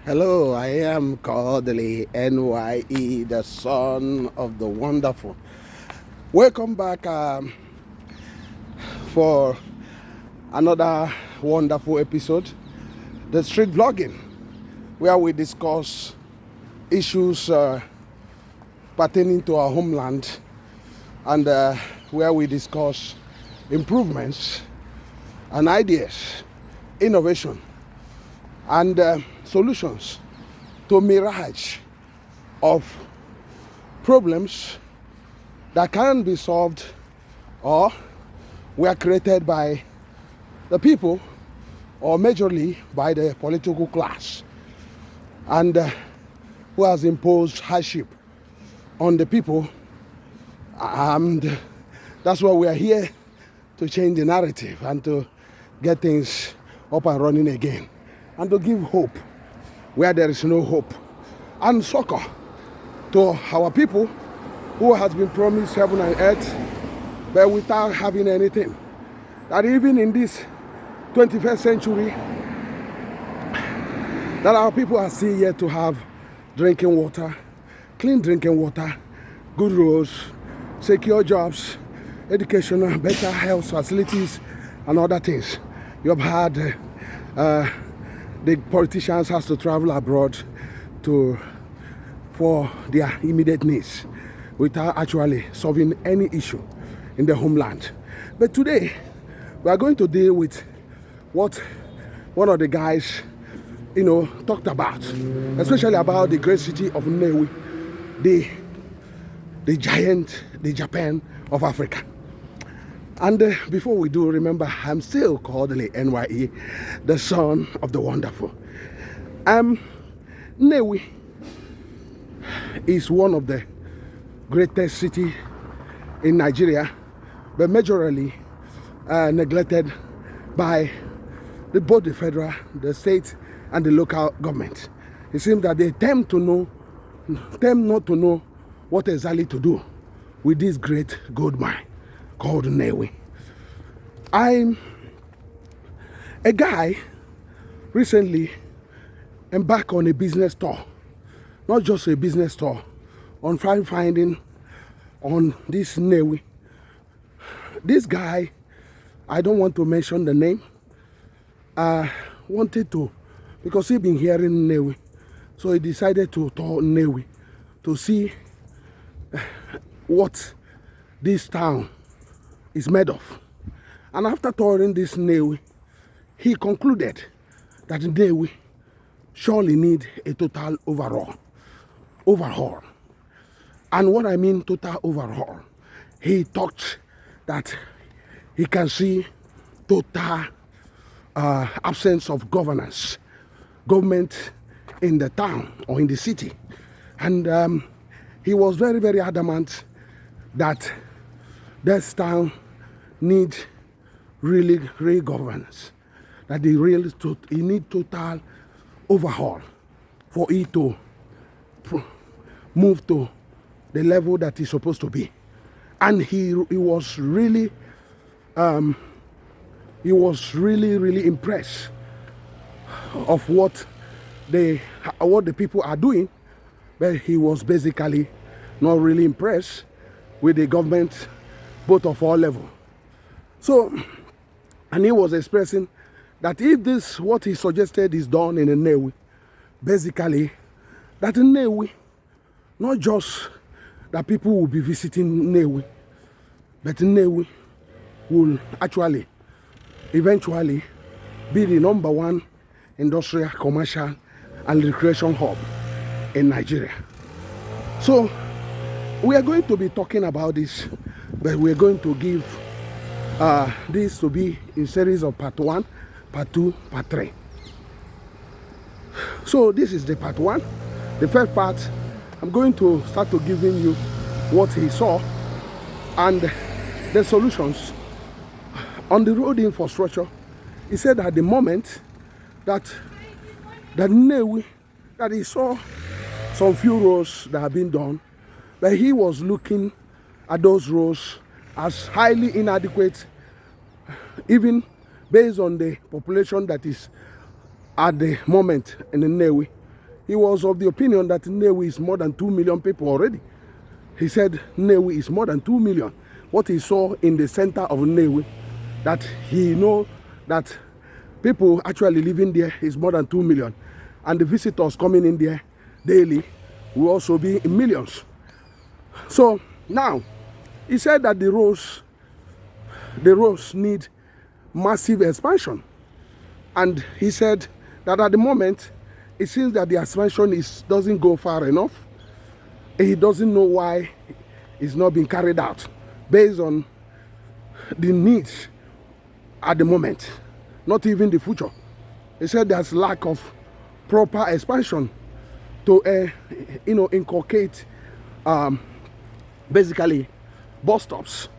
Hello, I am Kodili-nye, the son of the wonderful. Welcome back for another wonderful episode, the street vlogging, where we discuss issues pertaining to our homeland and where we discuss improvements and ideas, innovation, and solutions to a mirage of problems that can be solved or were created by the people or majorly by the political class, and who has imposed hardship on the people. And that's why we are here, to change the narrative and to get things up and running again, and to give hope where there is no hope, and succor to our people who has been promised heaven and earth but without having anything. That even in this 21st century, that our people are still yet to have drinking water, clean drinking water, good roads, secure jobs, education, better health facilities, and other things. You have had the politicians has to travel abroad for their immediate needs without actually solving any issue in the homeland. But today, we are going to deal with what one of the guys, talked about, especially about the great city of Nnewi, the giant, the Japan of Africa. And before we do, remember, I'm still Kodili-nye, the son of the wonderful. Nnewi is one of the greatest cities in Nigeria, but majorly neglected by both the federal, the state, and the local government. It seems that they tend not to know what exactly to do with this great gold mine called Nnewi. I'm a guy recently embarked on a business tour, not just a business tour, on finding on this Nnewi. This guy, I don't want to mention the name, wanted to, because he'd been hearing Nnewi, so he decided to tour Nnewi to see what this town is made of. And after touring this Nnewi, he concluded that Nnewi surely need a total overhaul. And what I mean total overhaul, he talked that he can see total absence of government in the town or in the city. And he was very, very adamant that this town need really real governance, that it need total overhaul for it to move to the level that it's supposed to be. And he was really really impressed of what the people are doing, but he was basically not really impressed with the government, both of all levels. So, and he was expressing that if this, what he suggested, is done in Nnewi, basically, that in Nnewi, not just that people will be visiting Nnewi, but Nnewi will actually, eventually, be the #1 industrial, commercial, and recreation hub in Nigeria. So, we are going to be talking about this, but we are going to give this to be in series of part 1, part 2, part 3. So this is the part 1. The first part, I'm going to start to giving you what he saw and the solutions on the road infrastructure. He said at the moment that Nnewi, that he saw some few roads that have been done, but he was looking at those roads as highly inadequate, even based on the population that is at the moment in Nnewi, he was of the opinion that Nnewi is more than 2 million people already. He said Nnewi is more than 2 million. What he saw in the center of Nnewi, that he know that people actually living there is more than 2 million. And the visitors coming in there daily will also be in millions. So now, he said that the roads need massive expansion. And he said that at the moment, it seems that the expansion doesn't go far enough. He doesn't know why it's not being carried out based on the needs at the moment, not even the future. He said there's lack of proper expansion to inculcate basically bus stops.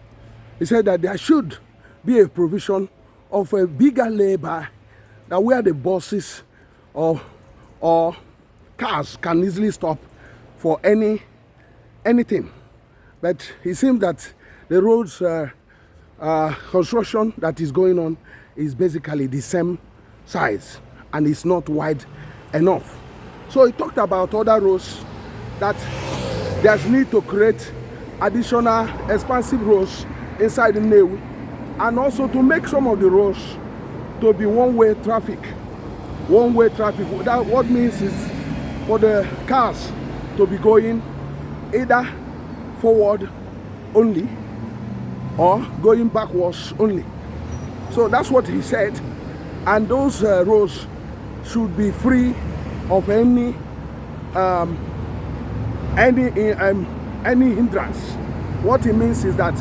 He said that there should be a provision of a bigger labor that where the buses or cars can easily stop for anything. But it seems that the roads construction that is going on is basically the same size and it's not wide enough. So he talked about other roads that there's need to create additional expansive roads inside the Nnewi, and also to make some of the roads to be one-way traffic. One-way traffic. That what means is for the cars to be going either forward only or going backwards only. So that's what he said. And those roads should be free of any hindrance. What it means is that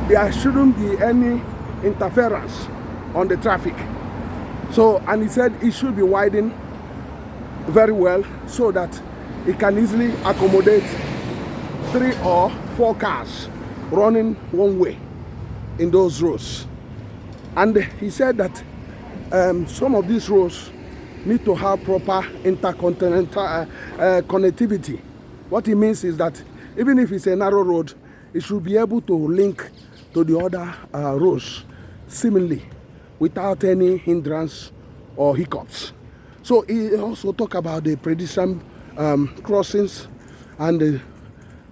there shouldn't be any interference on the traffic. So, and he said it should be widened very well so that it can easily accommodate 3 or 4 cars running one way in those roads. And he said that some of these roads need to have proper intercontinental connectivity. What it means is that even if it's a narrow road, it should be able to link to the other roads seemingly without any hindrance or hiccups. So he also talked about the pedestrian crossings and the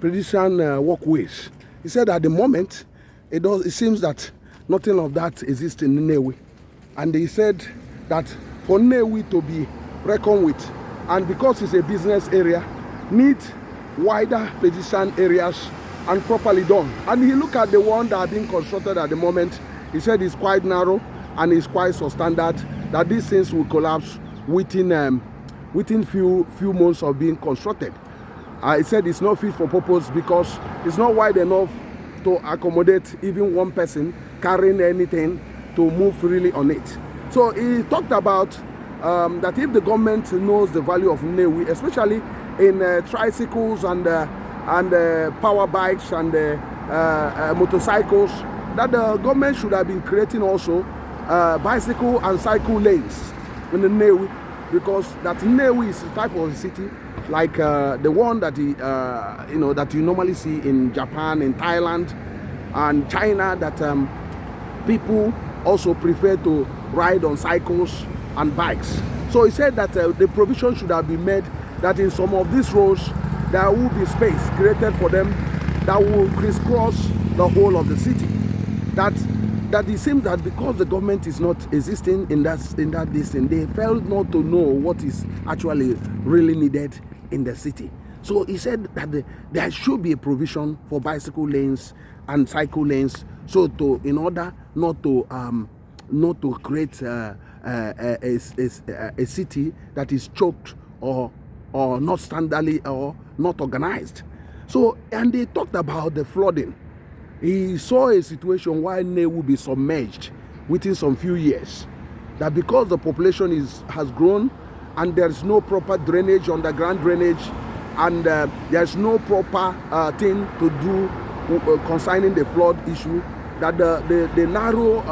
pedestrian walkways. He said at the moment, it seems that nothing of that exists in Nnewi. And he said that for Nnewi to be reckoned with, and because it's a business area, need wider pedestrian areas and properly done. And he looked at the one that are being constructed at the moment. He said it's quite narrow and it's quite substandard, that these things will collapse within few months of being constructed. He said it's not fit for purpose because it's not wide enough to accommodate even one person carrying anything to move freely on it. So he talked about that if the government knows the value of Nnewi, especially in tricycles and power bikes and motorcycles, that the government should have been creating also bicycle and cycle lanes in the Nnewi, because that Nnewi is a type of city like the one that that you normally see in Japan, in Thailand, and China, that people also prefer to ride on cycles and bikes. So he said that the provision should have been made that in some of these roads there will be space created for them that will crisscross the whole of the city. That it seems that because the government is not existing in that distance, they failed not to know what is actually really needed in the city. So he said that there should be a provision for bicycle lanes and cycle lanes, so in order not to create a city that is choked or not standardly or not organized. So, and they talked about the flooding. He saw a situation where Nnewi will be submerged within some few years. That because the population has grown and there's no proper drainage, underground drainage, and there's no proper thing to do concerning the flood issue, that the narrow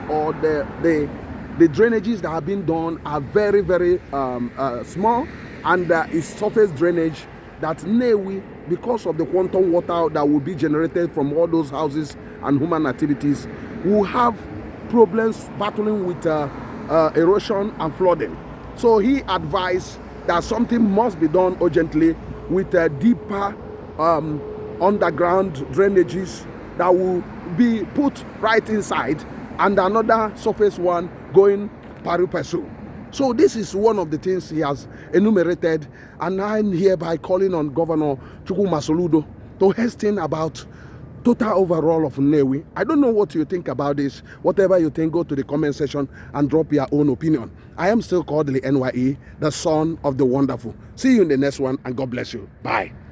or the drainages that have been done are very, very small, and it's surface drainage that Nnewi, because of the quantum water that will be generated from all those houses and human activities, will have problems battling with erosion and flooding. So he advised that something must be done urgently with deeper underground drainages that will be put right inside, and another surface one going pari passu. So this is one of the things he has enumerated, and I'm hereby calling on Governor Chukwuma Soludo to hasten about total overhaul of Nnewi. I don't know what you think about this. Whatever you think, go to the comment section and drop your own opinion. I am still Kodili-nye, the son of the wonderful. See you in the next one, and God bless you. Bye.